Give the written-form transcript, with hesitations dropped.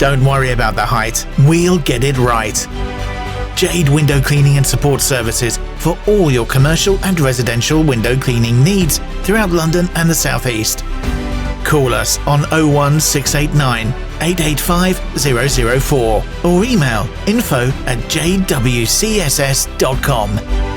Don't worry about the height, we'll get it right. Jade Window Cleaning and Support Services for all your commercial and residential window cleaning needs throughout London and the South East. Call us on 01689 885 004 or email info@jadewcss.com.